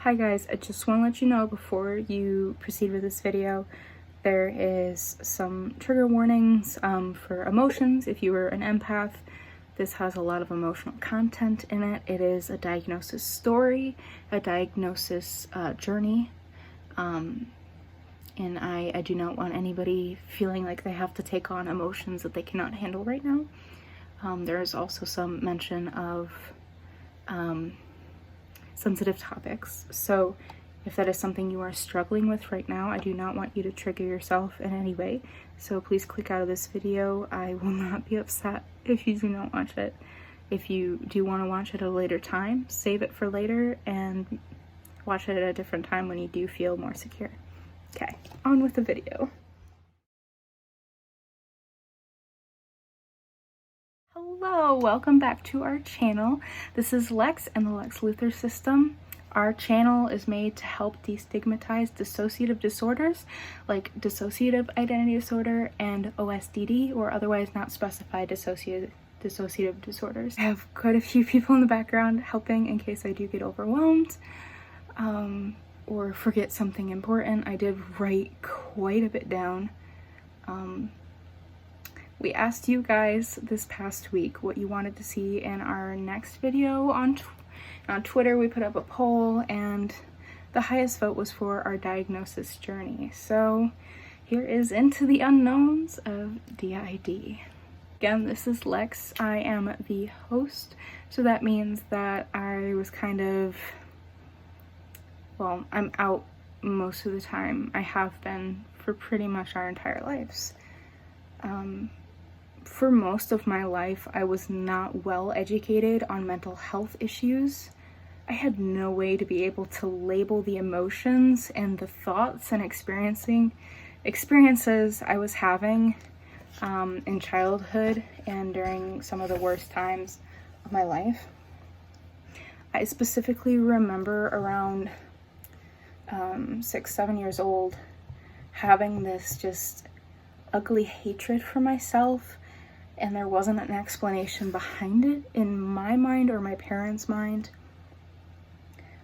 Hi guys, I just want to let you know before you proceed with this video, there is some trigger warnings for emotions. If you are an empath, this has a lot of emotional content in it. It is a diagnosis story, a diagnosis journey, and I do not want anybody feeling like they have to take on emotions that they cannot handle right now. There is also some mention of sensitive topics. So if that is something you are struggling with right now, I do not want you to trigger yourself in any way. So please click out of this video. I will not be upset if you do not watch it. If you do want to watch it at a later time, save it for later and watch it at a different time when you do feel more secure. Okay, on with the video. Hello, welcome back to our channel. This is Lex and the Lex Luthor System. Our channel is made to help destigmatize dissociative disorders like dissociative identity disorder and OSDD, or otherwise not specified dissociative disorders. I have quite a few people in the background helping in case I do get overwhelmed or forget something important. I did write quite a bit down. We asked you guys this past week what you wanted to see in our next video on Twitter. We put up a poll and the highest vote was for our diagnosis journey. So here is Into the Unknowns of DID. Again, this is Lex. I am the host, so that means that I was kind of, well, I'm out most of the time. I have been for pretty much our entire lives. For most of my life, I was not well educated on mental health issues. I had no way to be able to label the emotions and the thoughts and experiences I was having in childhood and during some of the worst times of my life. I specifically remember around 6-7 years old having this just ugly hatred for myself, and there wasn't an explanation behind it in my mind or my parents' mind.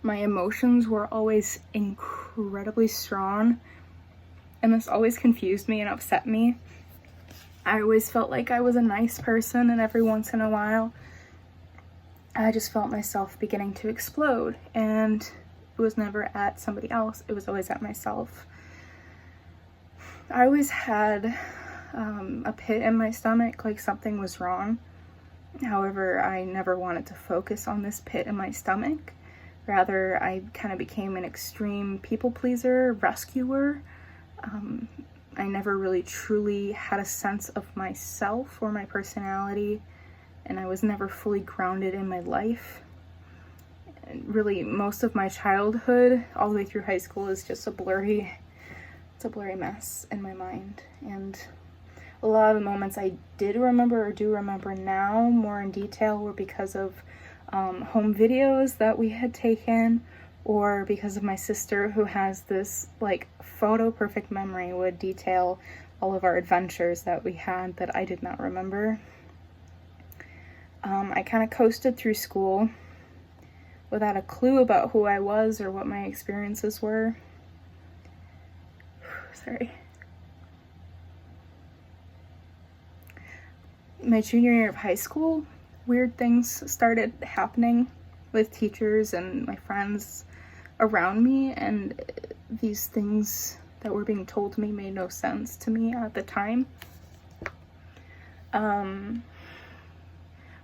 My emotions were always incredibly strong, and this always confused me and upset me. I always felt like I was a nice person, and every once in a while I just felt myself beginning to explode, and it was never at somebody else, it was always at myself. I always had a pit in my stomach, like something was wrong. However, I never wanted to focus on this pit in my stomach. Rather, I kind of became an extreme people pleaser, rescuer. I never really truly had a sense of myself or my personality, and I was never fully grounded in my life. And really, most of my childhood, all the way through high school, is just a blurry mess in my mind. And a lot of the moments I did remember or do remember now more in detail were because of home videos that we had taken, or because of my sister, who has this like photo perfect memory, would detail all of our adventures that we had that I did not remember. I kind of coasted through school without a clue about who I was or what my experiences were. Sorry. My junior year of high school, weird things started happening with teachers and my friends around me, and these things that were being told to me made no sense to me at the time.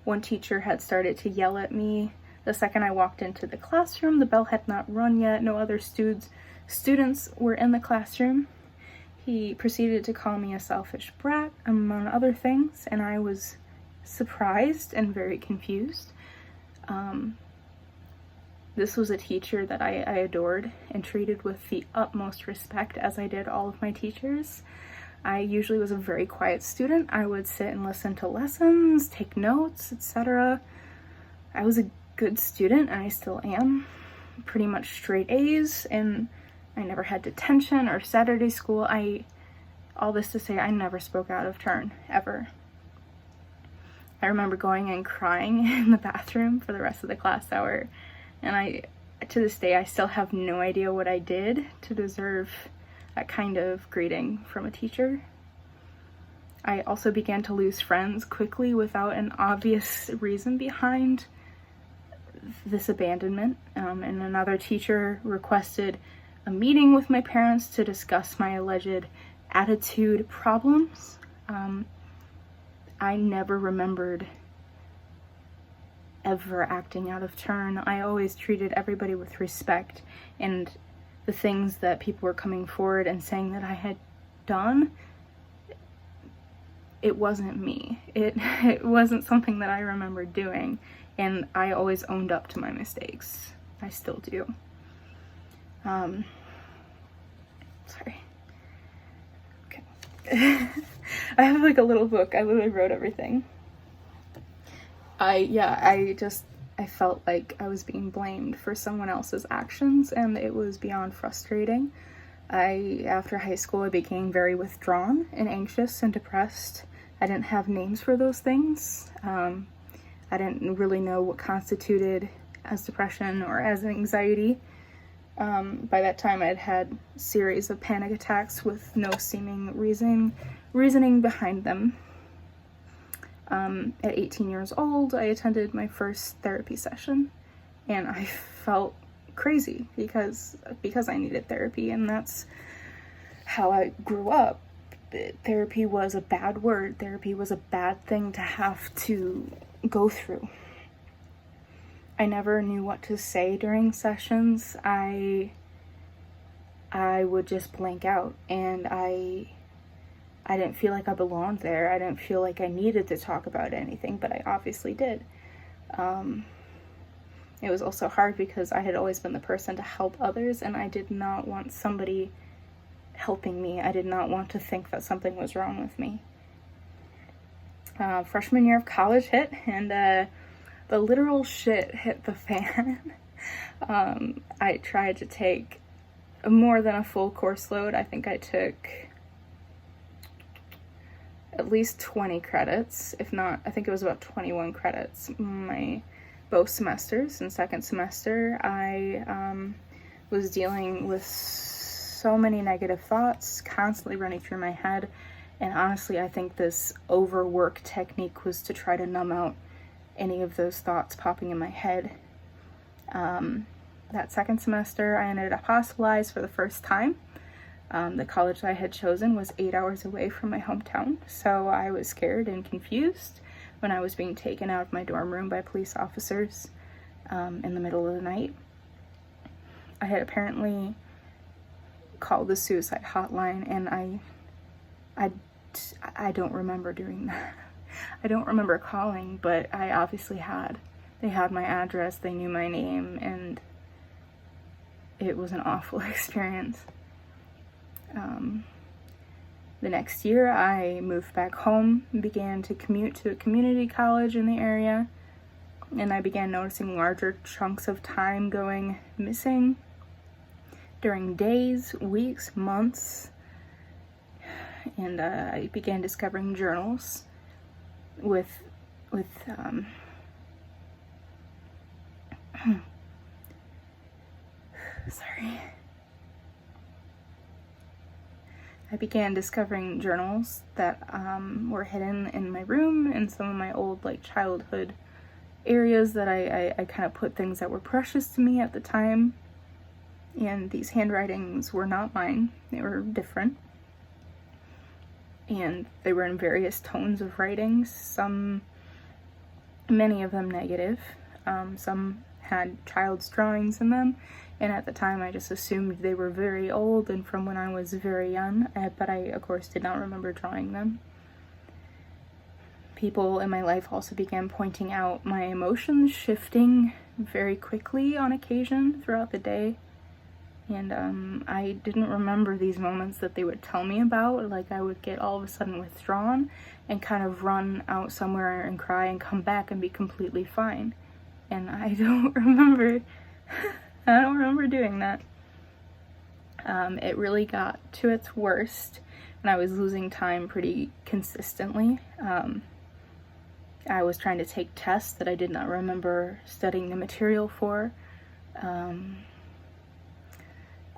One teacher had started to yell at me the second I walked into the classroom. The bell had not rung yet. No other students were in the classroom. He proceeded to call me a selfish brat, among other things, and I was surprised and very confused. This was a teacher that I adored and treated with the utmost respect, as I did all of my teachers. I usually was a very quiet student. I would sit and listen to lessons, take notes, etc. I was a good student, and I still am. Pretty much straight A's, and I never had detention or Saturday school. All this to say, I never spoke out of turn, ever. I remember going and crying in the bathroom for the rest of the class hour, and I to this day, I still have no idea what I did to deserve that kind of greeting from a teacher. I also began to lose friends quickly without an obvious reason behind this abandonment. And another teacher requested a meeting with my parents to discuss my alleged attitude problems. I never remembered ever acting out of turn. I always treated everybody with respect, and the things that people were coming forward and saying that I had done, it wasn't me. It wasn't something that I remembered doing, and I always owned up to my mistakes. I still do. Sorry. Okay. I have like a little book. I literally wrote everything. I felt like I was being blamed for someone else's actions, and it was beyond frustrating. After high school, I became very withdrawn and anxious and depressed. I didn't have names for those things. I didn't really know what constituted as depression or as anxiety. By that time, I'd had a series of panic attacks with no seeming reasoning behind them. At 18 years old, I attended my first therapy session, and I felt crazy because I needed therapy, and that's how I grew up. Therapy was a bad word. Therapy was a bad thing to have to go through. I never knew what to say during sessions. I would just blank out, and I didn't feel like I belonged there. I didn't feel like I needed to talk about anything, but I obviously did. It was also hard because I had always been the person to help others, and I did not want somebody helping me. I did not want to think that something was wrong with me. Freshman year of college hit, and the literal shit hit the fan. I tried to take more than a full course load. I think I took at least 20 credits, if not, I think it was about 21 credits. Both semesters. In second semester, I was dealing with so many negative thoughts constantly running through my head, and honestly, I think this overwork technique was to try to numb out any of those thoughts popping in my head. That second semester, I ended up hospitalized for the first time. The college I had chosen was 8 hours away from my hometown, so I was scared and confused when I was being taken out of my dorm room by police officers in the middle of the night. I had apparently called the suicide hotline, and I don't remember doing that. I don't remember calling, but I obviously had. They had my address, they knew my name, and it was an awful experience. The next year, I moved back home and began to commute to a community college in the area, and I began noticing larger chunks of time going missing during days, weeks, months, and I began discovering journals with sorry. I began discovering journals that were hidden in my room and some of my old childhood areas that I kind of put things that were precious to me at the time. And these handwritings were not mine. They were different. And they were in various tones of writings. Many of them negative. Some had child's drawings in them. And at the time, I just assumed they were very old and from when I was very young, but I, of course, did not remember drawing them. People in my life also began pointing out my emotions shifting very quickly on occasion throughout the day. And I didn't remember these moments that they would tell me about. I would get all of a sudden withdrawn and kind of run out somewhere and cry and come back and be completely fine. And I don't remember... I don't remember doing that. It really got to its worst when I was losing time pretty consistently. I was trying to take tests that I did not remember studying the material for.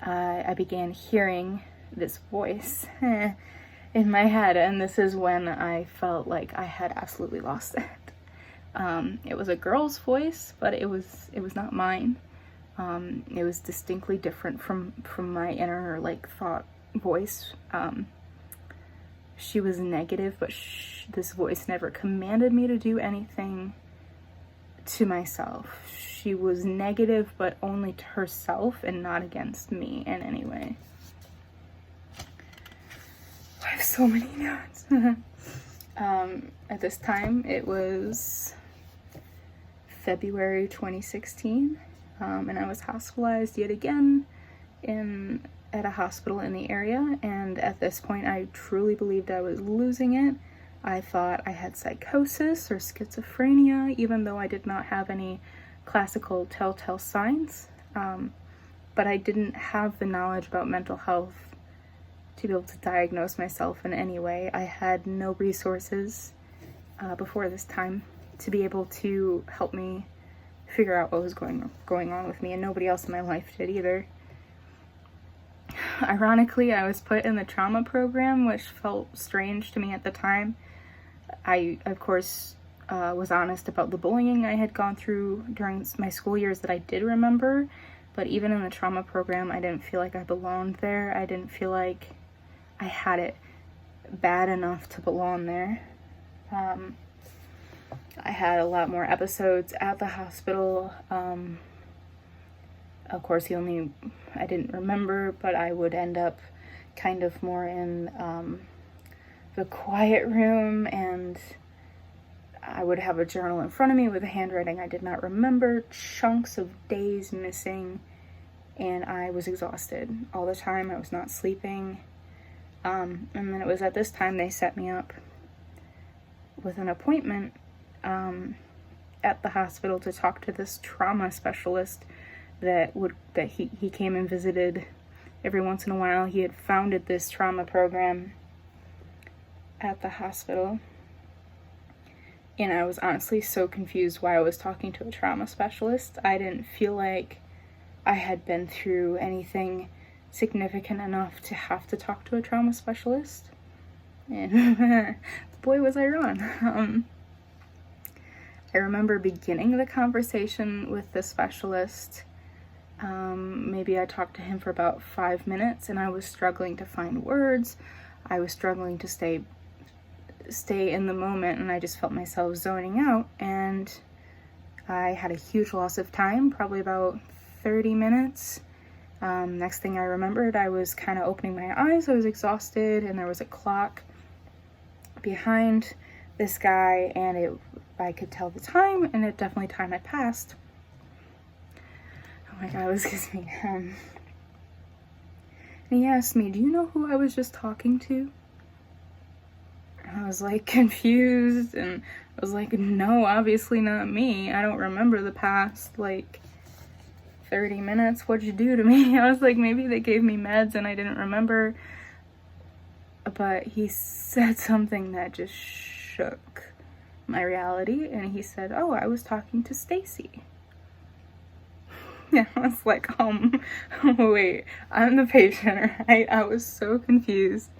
I began hearing this voice in my head, and this is when I felt like I had absolutely lost it. It was a girl's voice, but it was not mine. It was distinctly different from my inner like thought voice. She was negative, but this voice never commanded me to do anything to myself. She was negative, but only to herself and not against me in any way. I have so many notes. At this time, it was February 2016, and I was hospitalized yet again at a hospital in the area, and at this point I truly believed I was losing it. I thought I had psychosis or schizophrenia, even though I did not have any classical telltale signs, but I didn't have the knowledge about mental health to be able to diagnose myself in any way. I had no resources before this time to be able to help me figure out what was going on with me, and nobody else in my life did either. Ironically, I was put in the trauma program, which felt strange to me at the time. I, of course, was honest about the bullying I had gone through during my school years that I did remember, but even in the trauma program, I didn't feel like I belonged there. I didn't feel like I had it bad enough to belong there. I had a lot more episodes at the hospital. Of course, I didn't remember, but I would end up kind of more in the quiet room, and I would have a journal in front of me with a handwriting I did not remember, chunks of days missing, and I was exhausted all the time. I was not sleeping. And then it was at this time they set me up with an appointment at the hospital to talk to this trauma specialist that he came and visited every once in a while. He had founded this trauma program at the hospital, and I was honestly so confused why I was talking to a trauma specialist. I didn't feel like I had been through anything significant enough to have to talk to a trauma specialist, and boy was I wrong. I remember beginning the conversation with the specialist. Maybe I talked to him for about 5 minutes, and I was struggling to find words. I was struggling to stay in the moment, and I just felt myself zoning out, and I had a huge loss of time, probably about 30 minutes. Next thing I remembered, I was kind of opening my eyes. I was exhausted, and there was a clock behind this guy, and I could tell the time, and it definitely time had passed. Oh my god, this gives me and he asked me, "Do you know who I was just talking to?" And I was like confused, and I was like, "No, obviously not me. I don't remember the past 30 minutes. What'd you do to me?" I was like, maybe they gave me meds and I didn't remember. But he said something that just shook my reality, and he said, "Oh, I was talking to Stacy." Yeah, I was like, wait, I'm the patient, right? I was so confused.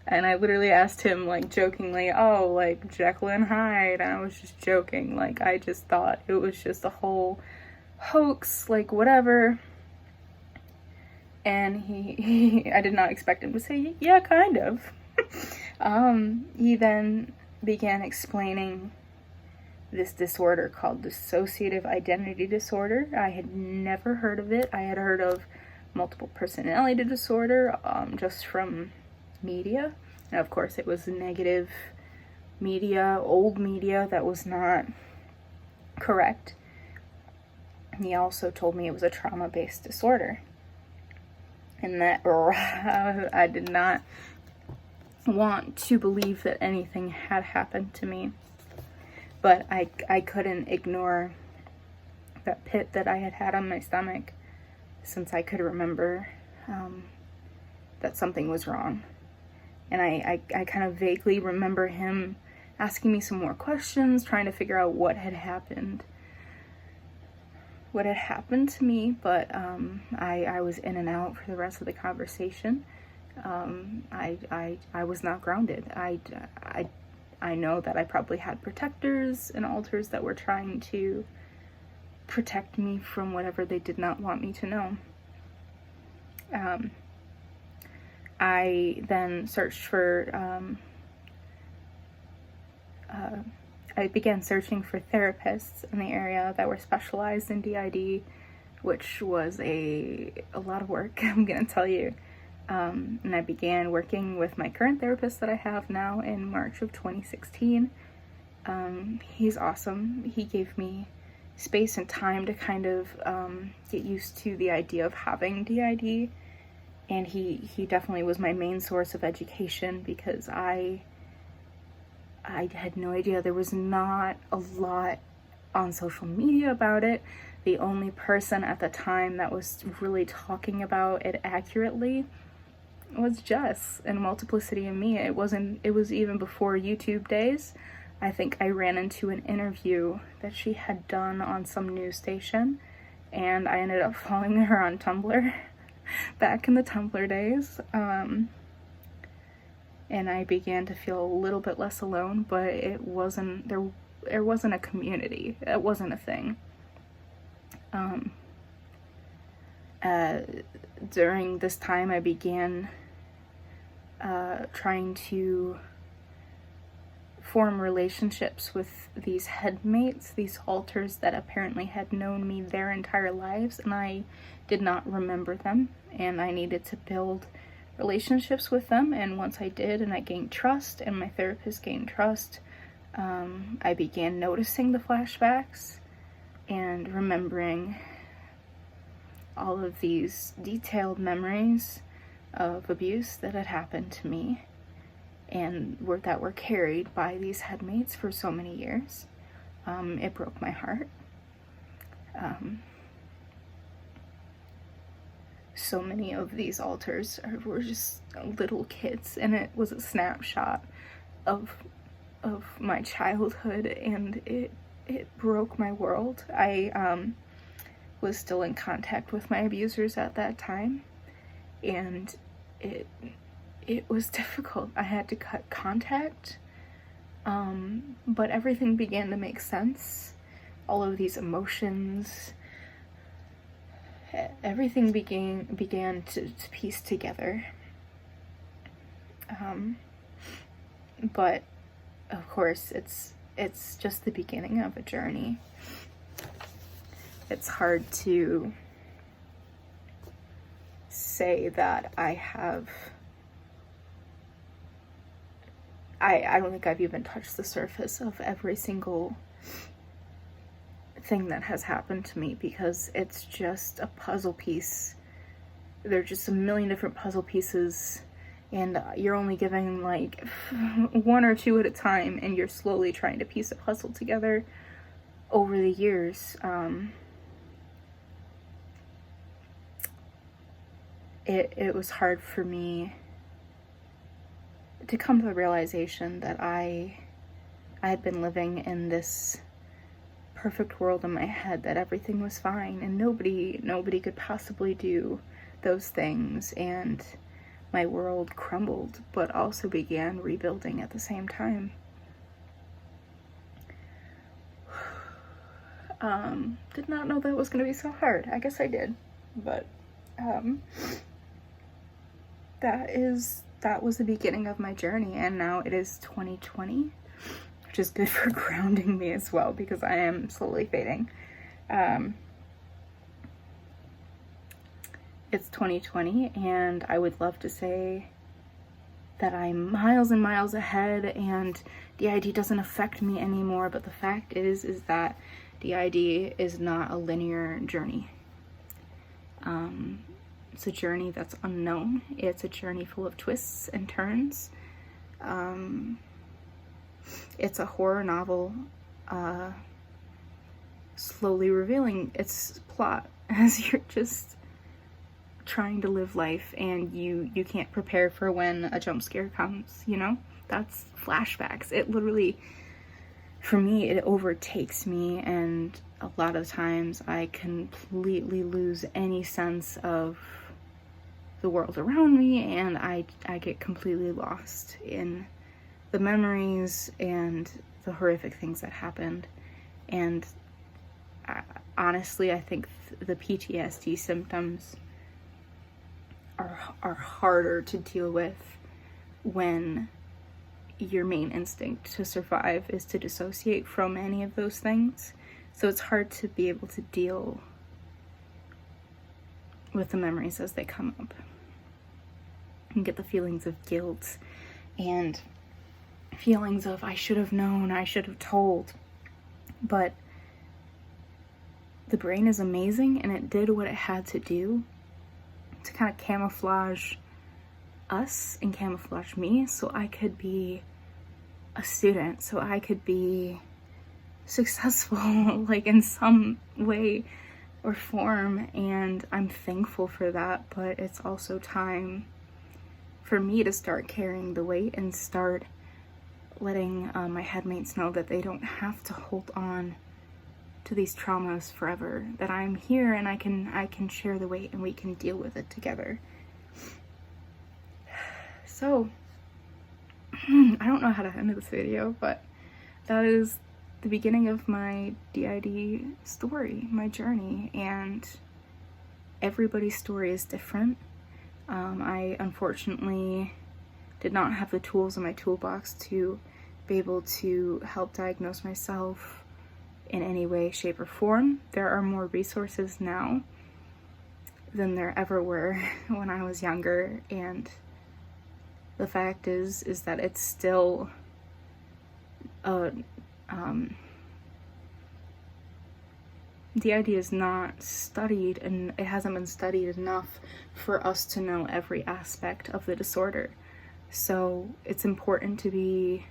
And I literally asked him, jokingly, "Oh, Jekyll and Hyde." And I was just joking. I just thought it was just a whole hoax, whatever. And I did not expect him to say, "Yeah, kind of." He then began explaining this disorder called dissociative identity disorder. I had never heard of it. I had heard of multiple personality disorder just from media. And of course it was negative media, old media that was not correct. And he also told me it was a trauma-based disorder. And that I did not want to believe that anything had happened to me. But I couldn't ignore that pit that I had on my stomach, since I could remember that something was wrong. And I kind of vaguely remember him asking me some more questions, trying to figure out what had happened. what had happened to me, but I was in and out for the rest of the conversation. I was not grounded. I know that I probably had protectors and alters that were trying to protect me from whatever they did not want me to know. I then searched for, I began searching for therapists in the area that were specialized in DID, which was a lot of work, I'm gonna tell you. And I began working with my current therapist that I have now in March of 2016. He's awesome. He gave me space and time to kind of get used to the idea of having DID, and he definitely was my main source of education, because I had no idea. There was not a lot on social media about it. The only person at the time that was really talking about it accurately was Jess and Multiplicity&Me. It was even before YouTube days. I think I ran into an interview that she had done on some news station, and I ended up following her on Tumblr back in the Tumblr days. And I began to feel a little bit less alone, but it wasn't, there wasn't a community. It wasn't a thing. During this time, I began trying to form relationships with these headmates, these alters that apparently had known me their entire lives, and I did not remember them, and I needed to build relationships with them. And once I did, and I gained trust, and my therapist gained trust, I began noticing the flashbacks and remembering all of these detailed memories of abuse that had happened to me and that were carried by these headmates for so many years. It broke my heart. So many of these alters were just little kids, and it was a snapshot of my childhood, and it broke my world. I was still in contact with my abusers at that time, and it was difficult. I had to cut contact, but everything began to make sense. All of these emotions, everything began to piece together. But of course, it's just the beginning of a journey. It's hard to say that I don't think I've even touched the surface of every single thing that has happened to me, because it's just a puzzle piece. There're just a million different puzzle pieces, and you're only given like one or two at a time, and you're slowly trying to piece a puzzle together over the years. It was hard for me to come to the realization that I had been living in this perfect world in my head, that everything was fine and nobody could possibly do those things, and my world crumbled but also began rebuilding at the same time. Did not know that was going to be so hard. I guess I did, but that was the beginning of my journey, and now it is 2020, which is good for grounding me as well, because I am slowly fading. It's 2020, and I would love to say that I'm miles and miles ahead and DID doesn't affect me anymore, but the fact is that DID is not a linear journey. It's a journey that's unknown. It's a journey full of twists and turns. It's a horror novel slowly revealing its plot as you're just trying to live life, and you can't prepare for when a jump scare comes, you know? That's flashbacks. It literally, for me, it overtakes me, and a lot of times I completely lose any sense of the world around me, and I get completely lost in the memories and the horrific things that happened. And honestly, I think the PTSD symptoms are harder to deal with when your main instinct to survive is to dissociate from any of those things. So it's hard to be able to deal with the memories as they come up and get the feelings of guilt and feelings of I should have known, I should have told. But the brain is amazing, and it did what it had to do to kind of camouflage us and camouflage me so I could be a student, so I could be successful, like in some way or form. And I'm thankful for that, but it's also time for me to start carrying the weight and start letting my headmates know that they don't have to hold on to these traumas forever, that I'm here and I can share the weight and we can deal with it together. So I don't know how to end this video, but that is the beginning of my DID story, my journey, and everybody's story is different. I unfortunately did not have the tools in my toolbox to be able to help diagnose myself in any way, shape, or form. There are more resources now than there ever were when I was younger, and the fact is that it's still the idea is not studied, and it hasn't been studied enough for us to know every aspect of the disorder. So it's important to be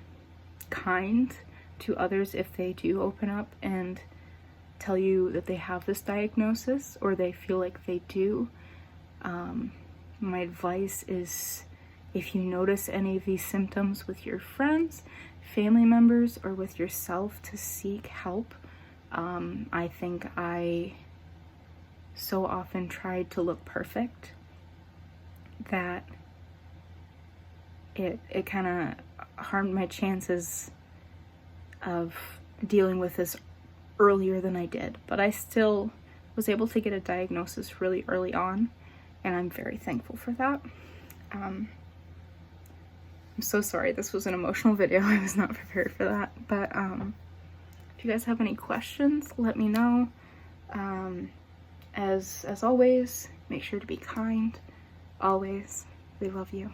kind to others if they do open up and tell you that they have this diagnosis or they feel like they do. My advice is, if you notice any of these symptoms with your friends, family members, or with yourself, to seek help. I think I so often tried to look perfect that it kind of harmed my chances of dealing with this earlier than I did. But I still was able to get a diagnosis really early on, and I'm very thankful for that. I'm so sorry, this was an emotional video. I was not prepared for that. But if you guys have any questions, let me know. As always, make sure to be kind. Always. We love you.